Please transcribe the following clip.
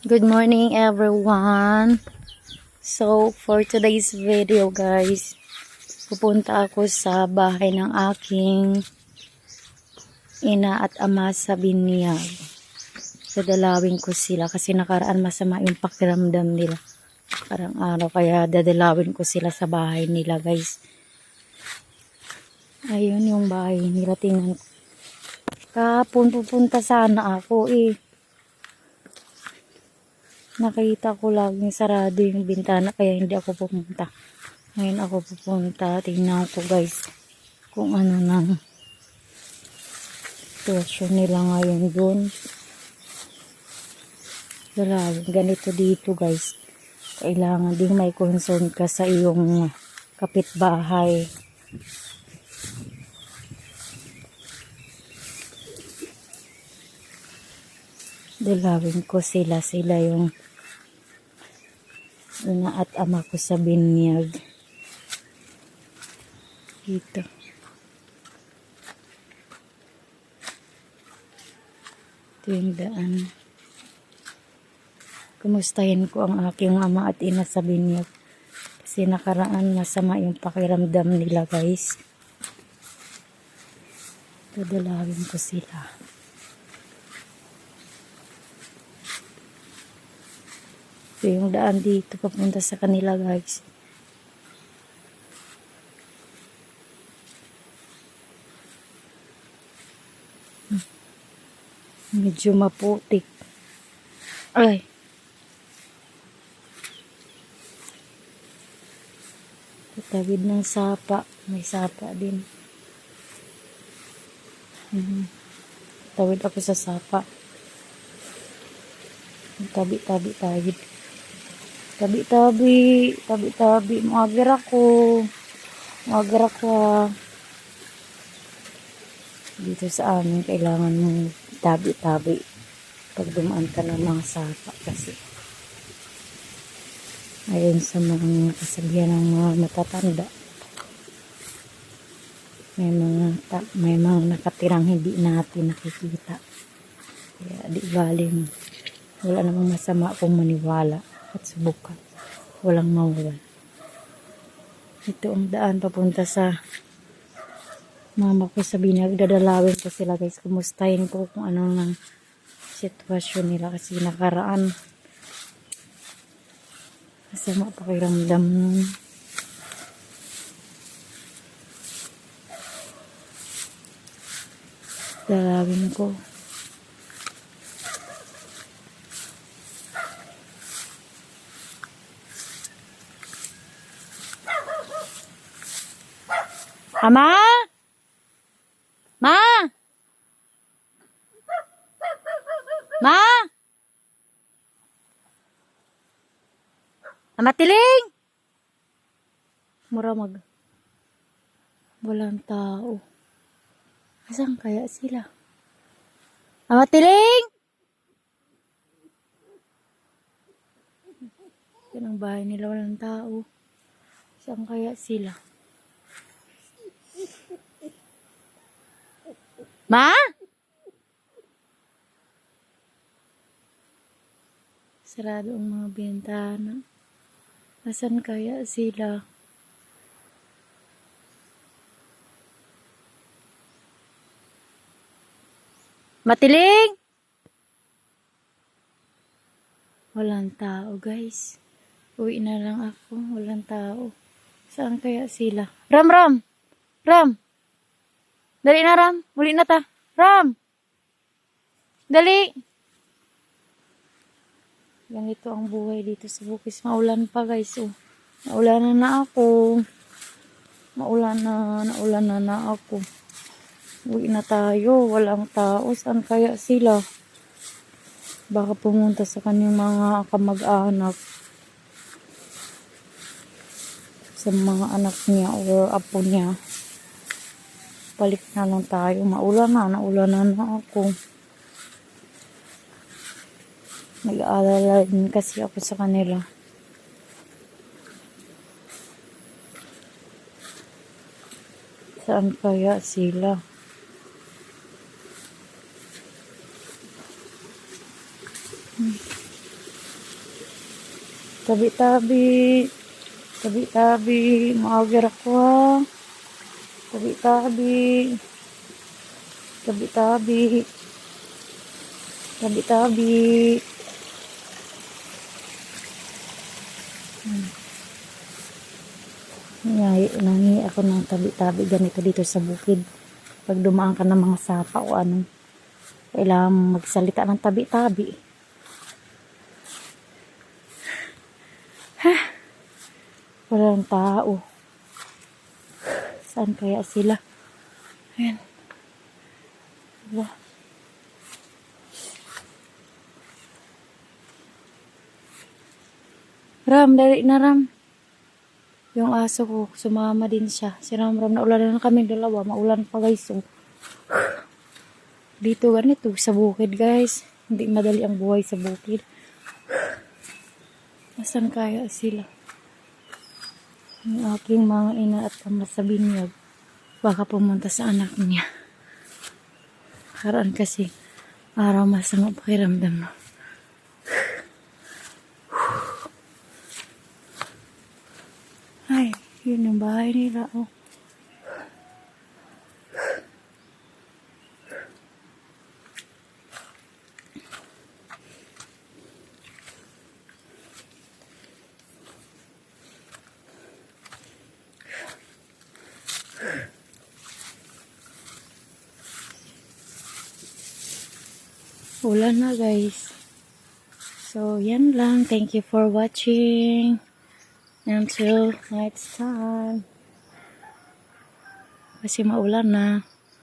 Good morning everyone. So for today's video guys, pupunta ako sa bahay ng aking ina at ama sa binyag. Dadalawin ko sila kasi nakaraan masama yung pakiramdam nila. Parang araw kaya dadalawin ko sila sa bahay nila guys. Ayun yung bahay nila, tingnan ko. Kahapon pupunta sana ako nakita ko laging sarado yung bintana kaya hindi ako pumunta. Ngayon ako pupunta. Tingnan ko guys kung ano nang sitwasyon nila ngayon dun. Ganito dito guys. Kailangan din may concern ka sa iyong kapitbahay. Dalawin ko sila yung ina at ama ko sa binyag. Dito. Ito yung daan. Kumustahin ko ang aking ama at ina sa binyag. Kasi nakaraan masama yung pakiramdam nila guys. Dadalawin ko sila. Ito yung daan dito papunta sa kanila guys. Medyo maputik. Ay. Tawid ng sapa. May sapa din. Tawid ako sa sapa. Tabi-tabi. Tabi-tabi. Muagira ko. Dito sa amin, kailangan mong tabi-tabi pag dumaan ka ng mga sapa kasi ayon sa mga kasabihan ng mga matatanda, may mga nakatirang hindi natin nakikita. Kaya di baling wala namang masama kung maniwala at subukan. Walang mawala. Ito ang daan papunta sa mama ko sa binyag. Dadalawin ko sila guys. Kumustahin ko kung ano ng sitwasyon nila kasi nakaraan masama pakiramdam nun. Dalawin ko. Ama? Ma? Ma? Ama Tiling? Muramag. Walang tao. Asan kaya sila? Ama Tiling? Yan ang bahay nila, walang tao. Saan kaya sila? Ma? Sarado ang mga bintana. Asan kaya sila? Matiling? Walang tao guys. Uwi na lang ako. Walang tao. Saan kaya sila? Ram! Dali na Ram. Muli na ta. Ram! Dali! Ganito ang buhay dito sa bukis. Maulan pa guys. Oh. Naulanan na ako. Naulanan na ako. Uwi na tayo. Walang tao. Saan kaya sila? Baka pumunta sa kanyang mga kamag-anak. Sa mga anak niya or apo niya. Balik na lang tayo. Naulanan na ako. Nag-aalala din kasi ako sa kanila. Saan kaya sila? Tabi-tabi. Tabi-tabi. Maagir ako ha. Tabi-tabi. Tabi-tabi. Tabi-tabi. Nangi ako ng tabi-tabi ganito dito sa bukid. Pag dumaan ka ng mga sapa o ano, kailangan magsalita ng tabi-tabi. Walang tao. Saan kaya sila? Ayan. Wala. Ram, dali na Ram. Yung aso ko, sumama din siya. Si Ram, na ulan na kami dalawa. Maulan pa guys. So, dito ganito sa bukid guys. Hindi madali ang buhay sa bukid. Nasaan kaya sila? Yung aking mga ina at ama sa binyag. Baka pumunta sa anak niya. Karaan kasi araw masama pakiramdam mo. Ay, yun yung bahay nila. Oh. Ulan na guys. So, yan lang. Thank you for watching. Until next time. Kasi maulan na.